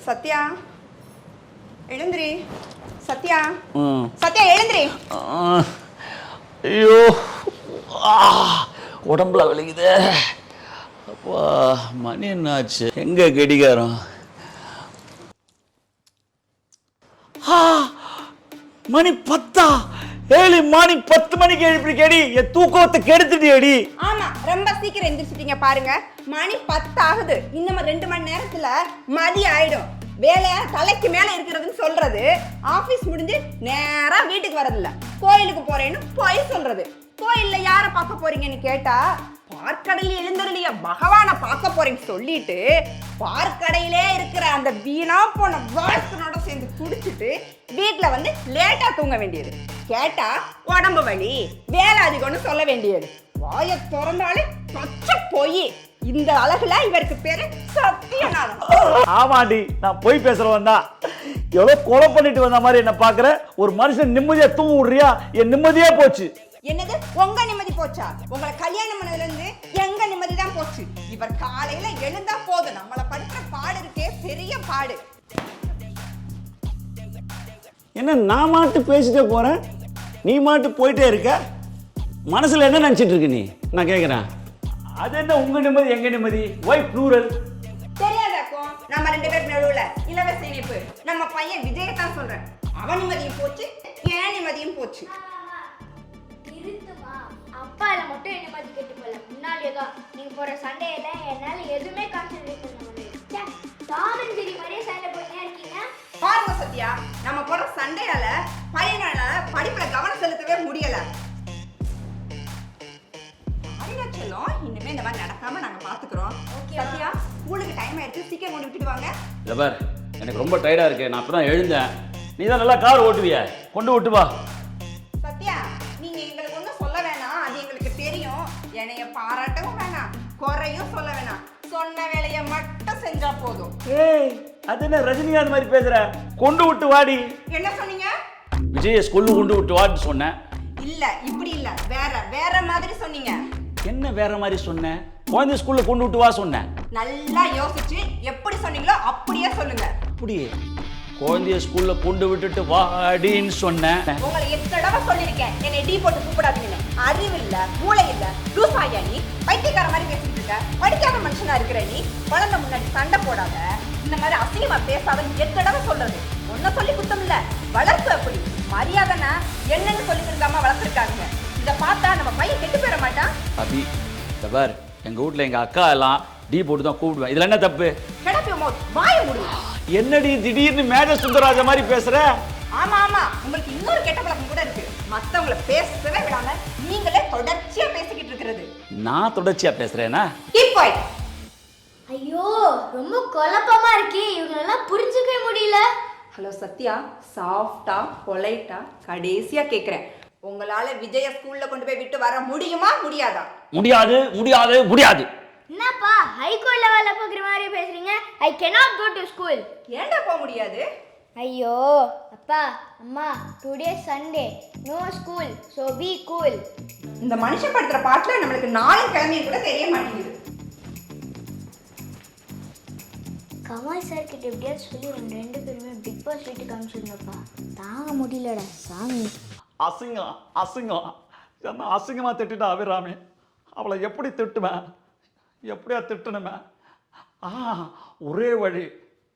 சத்யா எழுந்திரி. சத்யா சத்யா எழுந்திரி. ஐயோ உடம்புல வலிக்குது. அப்பா மணி என்னாச்சு? எங்க கடிகாரம்? மணி 10. ஏழு மணி 10 மணிக்கு எழுப்பி கேடி என் தூக்கத்தை கெடுத்துட்டு அடி. ஆமா ரொம்ப சீக்கிரம் எந்திரிச்சிட்டீங்க பாருங்க. மணி 10 ஆகுது. இன்னும் 2 மணி நேரத்துல மதியம் ஆயிடும். வேலையா தலைக்கு மேல இருக்கிறதுன்னு சொல்றது, ஆபீஸ் முடிஞ்சு நேரா வீட்டுக்கு வரதில்ல. கோயிலுக்கு போறேன்னு போய் சொல்றது. கோயில்ல யார பார்க்க போறீங்கன்னு கேட்டா பார்க்கடையில் எழுந்தருளிய பகவானை பார்க்க போறேன்னு சொல்லிட்டு பார்க்கடையிலே இருக்கிற அந்த வீணா போன வாசனோட சேர்ந்து குடிச்சிட்டு வீட்டுல வந்து லேட்டா தூங்க வேண்டியது. கேட்டா உடம்பு வலி வேலை அதிகம்னு சொல்ல வேண்டியது. வாயை திறந்தாலே பச்சை போய். இந்த அழகுல இவருக்கு பேரு சத்தியநாதன். ஆமாண்டி, நான் போய் பேசுறவன் தான். எவ்வளவு கொலை பண்ணிட்டு வந்த மாதிரி என்ன பாக்குற? ஒரு மனுஷன் நிம்மதியா தூங்க விடுறியா? என் நிம்மதியா போச்சு. என்னது உங்க நிம்மதி போச்சா? உங்களை கல்யாணம் பண்ணதுல இருந்து எங்க நிம்மதி தான் போச்சு. இவர் காலையில எழுந்தா போதும் நம்மளை படுத்துற பாடு இருக்கே பெரிய பாடு. என்ன நான் மாட்டு பேசிட்டே போறேன், நீ மாட்டு போயிட்டே இருக்க. மனசுல என்ன நினைச்சிட்டு இருக்க நீ? நான் கேக்குறேன். அது என்ன உங்க நிம்மதி எங்க நிம்மதி? ஒய் ப்ளூரல் தெரியாதாக்கும். நம்ம 2 பேர் நடுவுல இலவச இணைப்பு. நம்ம பையன் விஜயத்தான் சொல்றேன். அவன் நிம்மதியும் போச்சு, ஏன் நிம்மதியும் போச்சு. அப்பால மட்டும் என்ன பத்தி கேட்டு போல. முன்னாடியே நீங்க போற சண்டையில என்னால எதுவுமே கான்சென்ட்ரேட் பண்ண முடியல. டாமன் ஜெரி மாதிரியே சண்டை போட்டே இருக்கீங்க. பாருங்க சத்யா, நம்ம போற சண்டையால பையனால படிப்புல கவனம் செலுத்தவே முடியல. செல்லும் இனிமே இந்த மாதிரி நடக்காம நாங்க பாத்துக்கிறோம். சத்யா ஸ்கூலுக்கு டைம் ஆயிடுச்சு, சீக்கிரம் கொண்டு விட்டுட்டு வாங்க. இல்ல பார், எனக்கு ரொம்ப டயர்டா இருக்கு. நான் அப்பதான் எழுந்தேன். நீ தான் நல்லா கார் ஓட்டுவிய, கொண்டு விட்டு வா. சத்யா நீங்க எங்களுக்கு ஒன்றும் சொல்ல வேணாம், அது எங்களுக்கு தெரியும். என்னைய பாராட்டவும் வேணாம், குறையும் சொல்ல வேணாம். சொன்ன வேலையை மட்டும் செஞ்சா போதும். ஏய், அது என்ன ரஜினிகாந்த் மாதிரி பேசுற? கொண்டு விட்டு வாடி. என்ன சொன்னீங்க? விஜய ஸ்கூல்ல கொண்டு விட்டு வான்னு சொன்னேன். இல்ல இப்படி இல்ல, வேற வேற மாதிரி சொன்னீங்க. என்ன வேற மாதிரி சொன்னேன்? குழந்தை ஸ்கூல்ல கொண்டு விட்டு வா சொன்னேன். நல்லா யோசிச்சு எப்படி சொன்னீங்களோ அப்படியே சொல்லுங்க. அப்படியே குழந்தைய ஸ்கூல்ல கொண்டு விட்டுட்டு வாடின்னு சொன்னேன். உங்களை எத்தனை தடவை சொல்லிருக்கேன் என்னை டீ போட்டு கூப்பிடாதீங்கன்னு. அறிவு இல்ல, மூளை இல்ல, லூசாயா நீ? பைத்தியக்கார மாதிரி பேசிட்டு இருக்க. படிக்காத மனுஷனா இருக்கிற நீ. குழந்தை முன்னாடி சண்டை போடாத, இந்த மாதிரி அசிங்கமா பேசாதன்னு எத்தனை தடவை சொல்றது. ஒன்ன சொல்லி குத்தம் இல்ல, வளர்ப்பு அப்படி. மரியாதைனா என்னன்னு சொல்லி கொடுக்காம வளர்த்துருக்காங்க. இதை பார்த்தா நம்ம பையன் கெட்டு போயிட மாட்டான். அபி பார், எங்க வீட்டுல எங்க அக்கா எல்லாம் டீ போட்டு தான் கூப்பிடுவேன். இதுல என்ன தப்பு? வாய மூடு. என்னடி திடீர்னு மேஜ சுந்தரராஜ மாதிரி பேசுற? ஆமா ஆமா, உங்களுக்கு இன்னொரு கெட்ட பழக்கம் கூட இருக்கு. மத்தவங்கள பேசவே விடாம நீங்களே தொடர்ச்சியா பேசிக்கிட்டு இருக்கிறது. நான் தொடர்ச்சியா பேசுறேனா? ஐயோ ரொம்ப குழப்பமா இருக்கே, இவங்களெல்லாம் புரிஞ்சுக்கவே முடியல. ஹலோ சத்யா, சாஃப்டா பொலைட்டா கடைசியா கேக்குறேன், உங்களால விஜய ஸ்கூல்ல கொண்டு போய் விட்டு வர முடியுமா முடியாதா? முடியாது முடியாது முடியாது. என்னப்பா ஹைகோர்ட் லெவல்ல போகிற மாதிரி பேசுறீங்க? ஐ cannot go to school. ஏன்டா போக முடியாது? ஐயோ அப்பா அம்மா, today Sunday, no school, so be cool. இந்த மனுஷன் படுத்துற பாட்டுல நம்மளுக்கு நாளும் கிழமையும் கூட தெரிய மாட்டேங்குது. கமல் சார் கிட்ட எப்படியாவது சொல்லி 2 பேருமே பிக் பாஸ் வீட்டுக்கு அனுப்பிச்சுடுங்கப்பா. தாங்க முடியலடா சாமி. அசிங்கம் அசிங்கம் என்ன அசிங்கமா திட்டுட்டா அபிராமி. அவளை எப்படி திட்டுவேன்? எப்படியா திட்டணுமே? ஒரே வழி,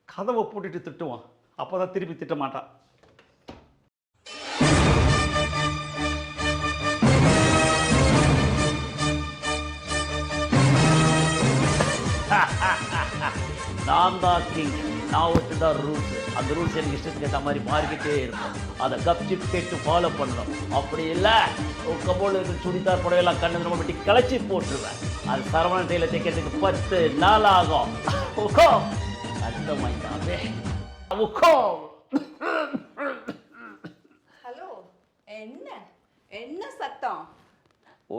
கதவை பூட்டிட்டு திட்டுவான். அப்போதான் திருப்பி திட்ட மாட்டான். நான் தான் கிங், நான் வச்சுதான் ரூல்ஸ். அந்த ரூல்ஸ் எனக்கு இஷ்டத்துக்கு ஏற்ற மாதிரி மாறிக்கிட்டே இருக்கும். அதை கப்சிப் கேட்டு ஃபாலோ பண்ணணும். அப்படி இல்லை கபோர்டில் இருக்கிற சுடிதார் புடவையெல்லாம் கண்ணு ரொம்ப வெட்டி களைச்சி போட்டுருவேன். அது சரவண டைல தைக்கிறதுக்கு 10 நாள் ஆகும். அர்த்தமாயிட்டாவே. ஹலோ, என்ன என்ன சத்தம்?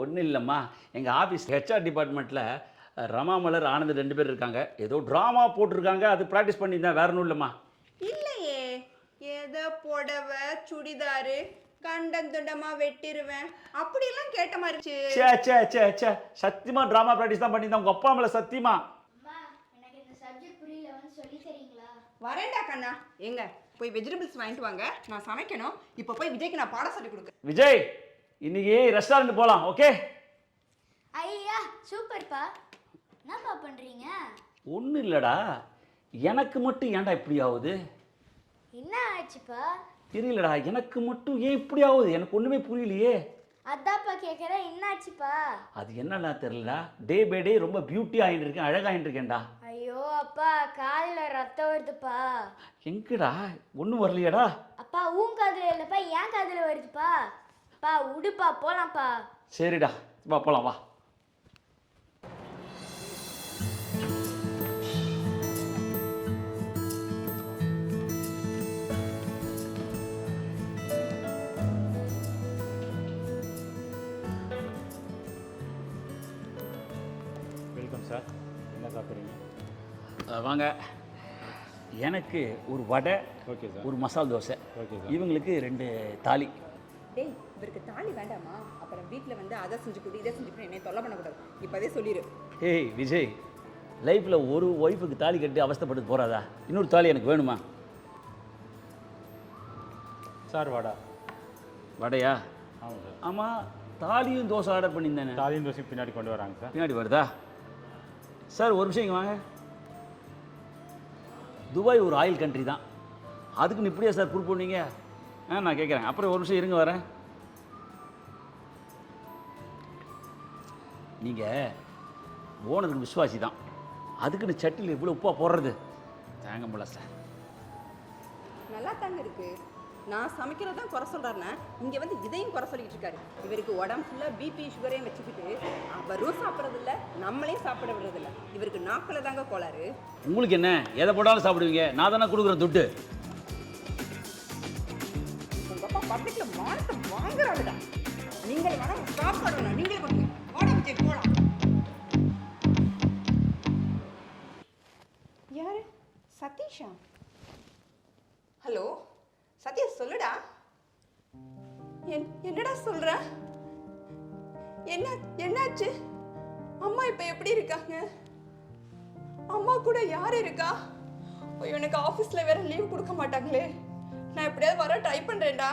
ஒன்றும் இல்லைம்மா, எங்கள் ஆஃபீஸ் ஹெச்ஆர் டிபார்ட்மெண்ட்டில் ரமா மலர் ஆனந்த் 2 பேர் இருக்காங்க. ஏதோ ட்ராமா போட்டிருக்காங்க, அது ப்ராக்டிஸ் பண்ணியிருந்தேன். வேற ஒன்றும் இல்லைம்மா. இல்லையே, ஏதோ புடவை சுடிதாரு கண்டந்துண்டமா வெட்டிடுவேன் அப்படியெல்லாம் கேட்ட மாதிரி. சே சே சே சே, சத்தியமா ட்ராமா ப்ராக்டிஸ் தான் பண்ணியிருந்தேன். உங்கள் அப்பா மேலே சத்தியமா. எனக்கு இந்த சப்ஜெக்ட் புரியல, வந்து சொல்லி தரீங்களா? வரேன்டா கண்ணா. எங்க போய் வெஜிடபிள்ஸ் வாங்கிட்டு வாங்க, நான் சமைக்கணும். இப்போ போய் விஜய்க்கு நான் பாடம் சொல்லி கொடுக்க. விஜய், இன்னைக்கு ரெஸ்டாரண்ட் போகலாம், ஓகே? ஐயா சூப்பர்ப்பா. என்னப்பா பண்றீங்க? ஒன்றும் இல்லைடா, எனக்கு மட்டும் ஏன்டா இப்படி ஆகுது? என்ன ஆச்சுப்பா? தெரியலடா, எனக்கு மட்டும் ஏன் இப்படி ஆகுது? எனக்கு ஒன்றுமே புரியலையே. அதான்ப்பா கேட்குறேன், என்ன ஆச்சுப்பா? அது என்னடா தெரியலடா, டே பை டே ரொம்ப பியூட்டி ஆகிட்டு இருக்கேன், அழகாகிட்டு இருக்கேன்டா. ஐயோ அப்பா, காதுல ரத்தம் வருதுப்பா. எங்கடா ஒன்றும் வரலையாடா? அப்பா உன் காதுல இல்லப்பா, என் காதுல வருதுப்பா. பா உடுப்பா, போலாம்ப்பா. சரிடா, வா போகலாம் வா. Welcome sir. என்ன சாப்பிட்றீங்க? வாங்க. எனக்கு ஒரு வடை, ஓகே சார். ஒரு மசால் தோசை, ஓகே சார். இவங்களுக்கு 2 தாலி. டேய், இவருக்கு தாலி வேண்டாமா? அப்புறம் வீட்டில் வந்து அதை செஞ்சு கொடு, இதை செஞ்சு கொடு, என்னை தொல்லை பண்ணக்கூடாது. இப்போதே சொல்லிடு. ஏய் விஜய், லைஃப்பில் ஒரு ஒய்ஃபுக்கு தாலி கட்டி அவஸ்தைப்பட்டு போகிறாதா? இன்னொரு தாலி எனக்கு வேணுமா? சார் வடை. வடையா? ஆமாம் சார். ஆமாம், தாலியும் தோசை ஆர்டர் பண்ணியிருந்தேனே. தாலியும் தோசையும் பின்னாடி கொண்டு வராங்க சார். பின்னாடி வருதா? சார் ஒரு விஷயம் இங்கே வாங்க. துபாய் ஒரு ஆயில் கண்ட்ரி தான், அதுக்குன்னு இப்படியா சார் ப்ரூவ் பண்ணீங்க? நான் கேட்குறேன். அப்புறம் ஒரு நிமிஷம் இருங்க, வரேன். நீங்கள் ஓனருக்கு விசுவாசி தான், அதுக்குன்னு சட்டியில் இவ்வளோ உப்பா போடுறது தாங்க முடியல சார். நல்லா தாங்க இருக்கு. நான் சமைக்கிறதா குறை சொல்கிறாருன்னா இங்கே வந்து இதையும் குறை சொல்லிக்கிட்டு இருக்காரு. இவருக்கு உடம்பு ஃபுல்லாக பிபி சுகரையும் வச்சுக்கிட்டு அவரும் சாப்பிட்றதில்ல, நம்மளையும் சாப்பிட விடுறதில்ல. இவருக்கு நாக்கில் தாங்க கோளாறு. உங்களுக்கு என்ன, எதை போட்டாலும் சாப்பிடுவீங்க, நான் தானே கொடுக்குறேன் துட்டு. உங்கள் அப்பா பப்ளிக்கில் மானத்தை வாங்குறாருடா. நீங்கள் வேணா சாப்பிடணும், நீங்களே கொடுங்க. வாடா விஜய் போகலாம். யாரு? சதீஷா? ஹலோ சதீஷ், சொல்லுடா. என்னடா சொல்ற? என்னாச்சு? அம்மா இப்ப எப்படி இருக்காங்க? அம்மா கூட யார் இருக்கா? ஐயோ, எனக்கு ஆஃபீஸ்ல வேற லீவ் கொடுக்க மாட்டாங்களே. நான் எப்படியாவது வர ட்ரை பண்றேன்டா.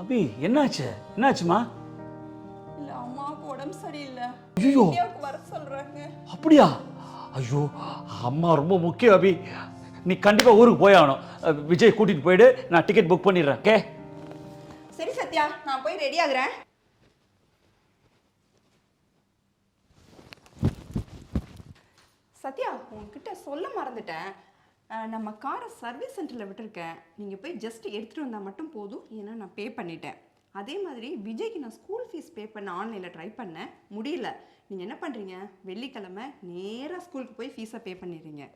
அபி, என்னாச்சுமா? இல்ல, அம்மாவுக்கு உடம்பு சரியில்லை. ஐயோ, இந்தியாவுக்கு வர சொல்றாங்க. அப்படியா? ஐயோ, அம்மா ரொம்ப முக்கியம் அபி, நீ கண்டிப்பாக ஊருக்கு போய் ஆகணும். விஜய் கூட்டிகிட்டு போயிடு, நான் டிக்கெட் புக் பண்ணிடுறேன். ஓகே? சரி சத்யா, நான் போய் ரெடி ஆகுறேன். சத்யா, உங்ககிட்ட சொல்ல மறந்துட்டேன். நம்ம காரை சர்வீஸ் சென்டரில் விட்டுருக்கேன். நீங்கள் போய் ஜஸ்ட் எடுத்துகிட்டு வந்தால் மட்டும் போதும், ஏன்னா நான் பே பண்ணிட்டேன். அதே மாதிரி விஜய்க்கு நான் ஸ்கூல் ஃபீஸ் பே பண்ண ஆன்லைனில் ட்ரை பண்ணேன், முடியல. நீங்கள் என்ன பண்ணுறீங்க, வெள்ளிக்கிழமை நேராக ஸ்கூலுக்கு போய் ஃபீஸை பே பண்ணிடுறீங்க.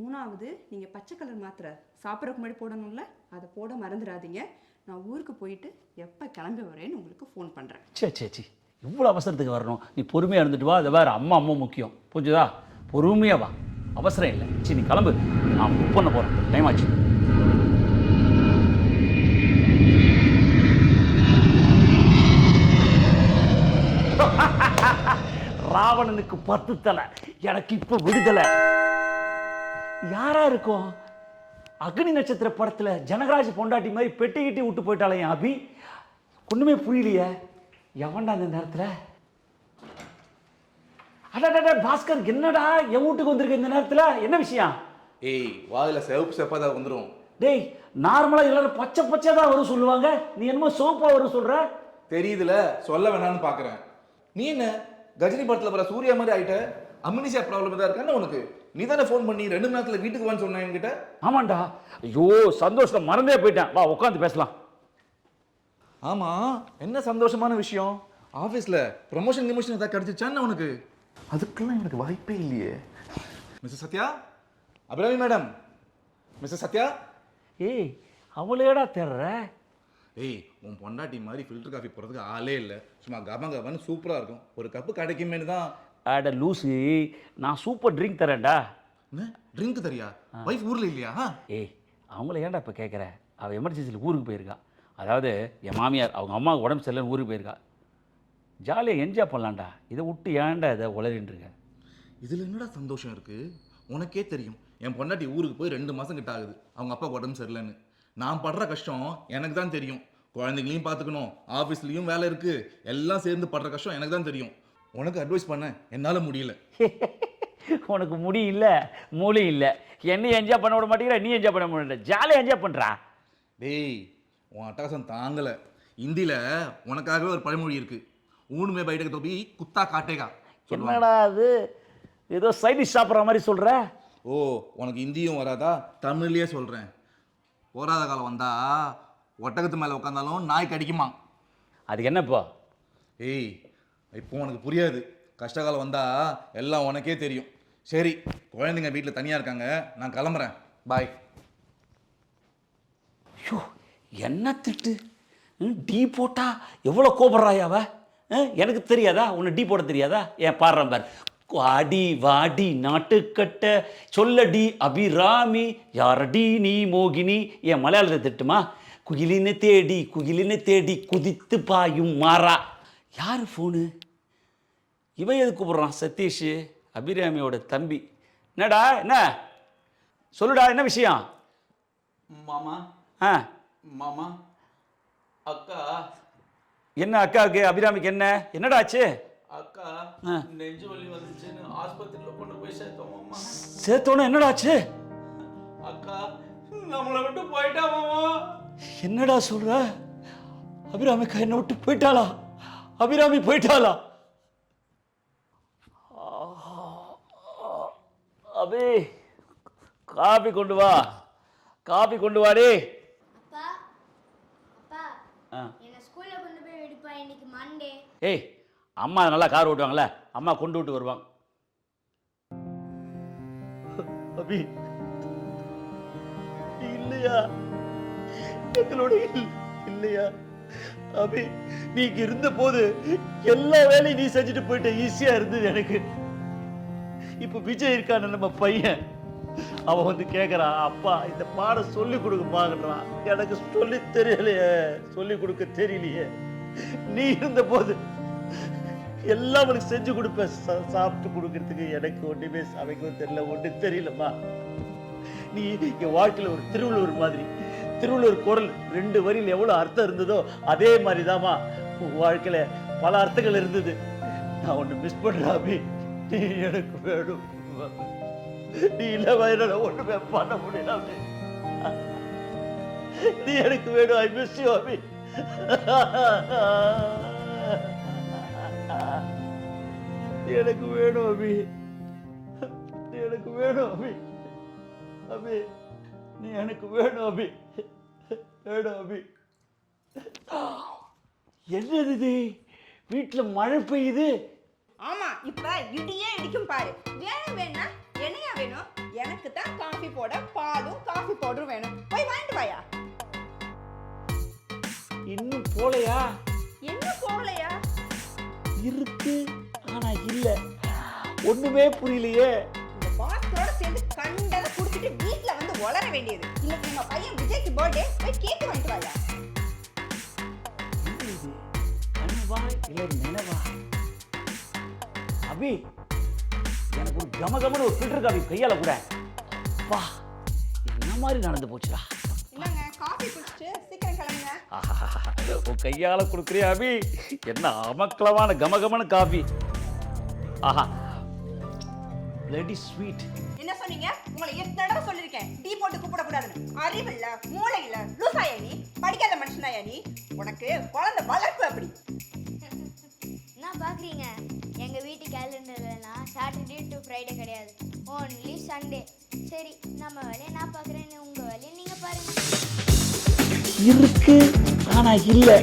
3வது, நீங்கள் பச்சை கலர் மாத்திரை சாப்பிட்றதுக்கு முன்னாடி போடணும்ல, அதை போட மறந்துடாதீங்க. நான் ஊருக்கு போயிட்டு எப்போ கிளம்பி வரேன்னு உங்களுக்கு ஃபோன் பண்ணுறேன். சரி, இவ்வளோ அவசரத்துக்கு வரணும்? நீ பொறுமையாக இருந்துட்டு வா. அதை வேறு அம்மா முக்கியம், புரிஞ்சுதா? பொறுமையாக வா, அவசரம் இல்லை. சரி, நீ கிளம்பு, நான் புக் பண்ண போகிறேன், டைம் ஆச்சு. ராவணனுக்கு 10 தலை, எனக்கு இப்போ விடுதலை. யாரா இருக்கும்? அக்னி நட்சத்திர படத்துல ஜனகராஜ் பொண்டாட்டி மாதிரி பெட்டி கிட்டி விட்டு போயிட்டாலே என் அபி. ஒண்ணுமே புரியலையே, எவன்டா அந்த நேரத்துல? அடடா பாஸ்கர், என்னடா என் வீட்டுக்கு வந்திருக்க இந்த நேரத்துல? என்ன விஷயம்? ஏய், வாயில சிவப்பு செப்பா தான் வந்துடும். டேய், நார்மலா எல்லாரும் பச்சை பச்சை தான் வரும் சொல்லுவாங்க, நீ என்னமோ சோப்பா வரும் சொல்ற. தெரியுதுல, சொல்ல வேணாம்னு பாக்குறேன். நீ என்ன கஜினி படத்துல வர சூர்யா மாதிரி ஆயிட்ட? அம்னிஷியா ப்ராப்ளம் தான் இருக்கான்னு உனக்கு? நீ தானே ஃபோன் பண்ணி 2 மணி நேரத்துல வீட்டுக்கு வான்னு சொன்னேன் என்கிட்ட. ஆமாண்டா, ஐயோ சந்தோஷம் மறந்தே போயிட்டேன். வா உட்காந்து பேசலாம். ஆமா, என்ன சந்தோஷமான விஷயம்? ஆபீஸ்ல ப்ரமோஷன் ஏதாவது கிடைச்சிச்சான்னு உனக்கு? அதுக்கெல்லாம் எனக்கு வாய்ப்பே இல்லையே. Mister Sathya, Abirami madam, mister Sathya. ஏய், அவளேடா தேடுற? ஏய், உன் பொண்டாட்டி மாதிரி ஃபில்டர் காஃபி போடுறதுக்கு ஆளே இல்லை. சும்மா கபன்னு சூப்பரா இருக்கும். ஒரு கப்பு கிடைக்குமேனு தான். அட லூசி, நான் சூப்பர் ட்ரிங்க் தரேன்டா. என்ன ட்ரிங்க் தரியா? வைஃப் ஊர்ல இல்லையா? ஏய், அவங்கள ஏன்டா இப்போ கேட்குற? அவள் எமர்ஜென்சியில் ஊருக்கு போயிருக்கா. அதாவது என் மாமியார் அவங்க அம்மாவுக்கு உடம்பு சரியில்லைன்னு ஊருக்கு போயிருக்கா. ஜாலியாக என்ஜாய் பண்ணலாம்டா. இதை விட்டு ஏன்டா இதை உளறின்றிருக்க? இதில் என்னடா சந்தோஷம் இருக்குது? உனக்கே தெரியும், என் பொண்டாட்டி ஊருக்கு போய் 2 மாதம் கிட்ட ஆகுது, அவங்க அப்பா உடம்பு சரியில்லைன்னு. நான் படுற கஷ்டம் எனக்கு தான் தெரியும். குழந்தைங்களையும் பார்த்துக்கணும், ஆஃபீஸ்லேயும் வேலை இருக்குது, எல்லாம் சேர்ந்து படுற கஷ்டம் எனக்கு தான் தெரியும். உனக்கு அட்வைஸ் பண்ண என்னால் முடியல. உனக்கு முடி இல்லை, மூளை இல்லை, என்ன என்ஜாய் பண்ண விட மாட்டேங்கிற, நீ என்ஜாய் பண்ண முடியல, ஜாலியாக என்ஜாய் பண்ணுறா. டேய், உன் அட்டகாசம் தாங்கலை. இந்தியில் உனக்காகவே ஒரு பழமொழி இருக்குது, ஊனுமே பைட்டக்கு தொப்பி குத்தா காட்டேகா. என்னடா அது, ஏதோ சைடிஷ் சாப்பிட்ற மாதிரி சொல்கிற. ஓ, உனக்கு இந்தியும் வராதா? தமிழ்லேயே சொல்கிறேன். போராத காலம் வந்தா ஒட்டகத்து மேலே உட்காந்தாலும் நாய் கடிக்குமா. அதுக்கு என்ன இப்போ? ஏய், இப்போ உனக்கு புரியாது. கஷ்டகாலம் வந்தா எல்லாம் உனக்கே தெரியும். சரி, குழந்தைங்க வீட்டில் தனியாக இருக்காங்க, நான் கிளம்புறேன். பாய். ஐயோ, என்ன திட்டு! டீ போட்டா எவ்வளோ கோபப்படுறாயாவ? எனக்கு தெரியாதா? உன்னை டீ போட தெரியாதா? ஏன் பாடுறேன் பார். வாடி வாடி நாட்டுக்கட்ட சொல்லடி அபிராமி யாரடி நீ மோகினி. என் மலையாளத்தை திட்டுமா? குயிலினை தேடி குதித்து பாயும் மாறா. யார் ஃபோனு? இவன் எது கூப்பிட்றான்? சதீஷ், அபிராமியோட தம்பி. என்னடா, என்ன சொல்லுடா, என்ன விஷயம்? மாமா ஆ, மாமா அக்கா என்ன அக்காவுக்கு அபிராமிக்கு என்ன? என்னடா ஆச்சு? அக்கா நெஞ்சு வலி வந்துச்சுன்னு ஆஸ்பத்திரியில் கொண்டு போய் சேர்த்தோம் மாமா. சேர்த்தோன்னு என்னடா ஆச்சு? அக்கா நம்மளை விட்டு போயிட்டா மாமா. என்னடா சொல்ற? அபிராமிக்கா என்னை விட்டு போயிட்டாளா? அபிராமி போயிட்டாளா? அபி, காபி கொண்டு வா, காபி கொண்டு வாடி. அப்பா அப்பா என்ன ஸ்கூல்ல கொண்டு போய் விடுப்பா, இன்னைக்கு மண்டே. ஏய், அம்மா நல்லா கார் ஓட்டுவாங்கல்ல, அம்மா கொண்டு விட்டு வருவாங்க. அபி இல்லையா, எங்களோட இல்லையா? அபி, நீங்க இருந்த போது எல்லா வேலையும் நீ செஞ்சுட்டு போயிட்ட, ஈஸியா இருந்தது எனக்கு. இப்ப விஜய் இருக்கான நம்ம பையன், அவன் வந்து கேட்கறான், அப்பா இந்த பாடம் சொல்லி கொடுக்க பாக்குறான். எனக்கு சொல்லி தெரியலையே, சொல்லி கொடுக்க தெரியலையே. நீ இருந்த போது எல்லாம் அவனுக்கு செஞ்சு கொடுப்பேன், சாப்பிட்டு கொடுக்கறதுக்கு. எனக்கு ஒன்றுமே சமைக்கவும் தெரியல, ஒன்றும் தெரியலம்மா. நீ என் வாழ்க்கையில் ஒரு திருவள்ளுவர் மாதிரி. திருவள்ளுவர் குரல் 2 வரியில் எவ்வளோ அர்த்தம் இருந்ததோ அதே மாதிரி தாம்மா வாழ்க்கையில் பல அர்த்தங்கள் இருந்தது. நான் ஒன்று மிஸ் பண்ணுறேன் அபி, நீ எனக்கு வேணும். நீ இல்லை வயல ஒன்றுமே பண்ண முடியல அபி, நீ எனக்கு வேணும். ஐ மிஸ் யூ அபி. நீ எனக்கு வேணும் அபி, நீ எனக்கு வேணும் அபி. அபி, நீ எனக்கு வேணும் அபி, வேணும் அபி. என்னது இது? வீட்டில் மழை பெய்யுது. ஆமா, இப்ப இடியே இடிக்கும் பாரு. வேணா என்னையா வேணும்? எனக்கு தான் காஃபி போட பாலும் காஃபி பவுடரும் வேணும். போய் வாங்கிட்டு வாயா. இன்னும் போலையா? என்ன போகலையா? இருக்கு, ஆனா இல்ல. ஒண்ணுமே புரியலையே. இந்த பாஸ்கரோட சேர்ந்து கண்டதை குடிச்சிட்டு வீட்டுல வந்து உளர வேண்டியது. இன்னைக்கு நம்ம பையன் விஜய்க்கு பர்த்டே, போய் கேக் வாங்கிட்டு வாயா. கனவா இல்ல நினைவா? அபி, எனக்கு ஒரு கமகமன்னு ஒரு ஃபில்டர் காபி கையால கூட. வா, என்ன மாதிரி நடந்து போச்சுடா. இல்லங்க, காஃபி குடிச்சிட்டு சீக்கிரம் கிளம்புங்க. உன் கையால கொடுக்குறியா அபி? என்ன அமக்கலமான கமகமான காபி. ஆஹா, பிளடி ஸ்வீட். என்ன சொன்னீங்க? உங்களை எத்தனை தடவை சொல்லிருக்கேன், டீ போட்டு கூப்பிட கூடாதுன்னு. அறிவு இல்ல, மூளை இல்ல, லூசாயா நீ? படிக்காத மனுஷனாயா நீ? உனக்கு குழந்தை வளர்ப்பு அப்படி. என்ன பார்க்குறீங்க? எங்கள் வீட்டு கேலண்டர்லாம் சாட்டர்டே டு ஃப்ரைடே கிடையாது, ஓன்லி சண்டே. சரி, நம்ம வேலையை நான் பார்க்குறேன்னு உங்கள் வேலையை நீங்கள் பாருங்கள். இருக்கு, ஆனா இல்லை.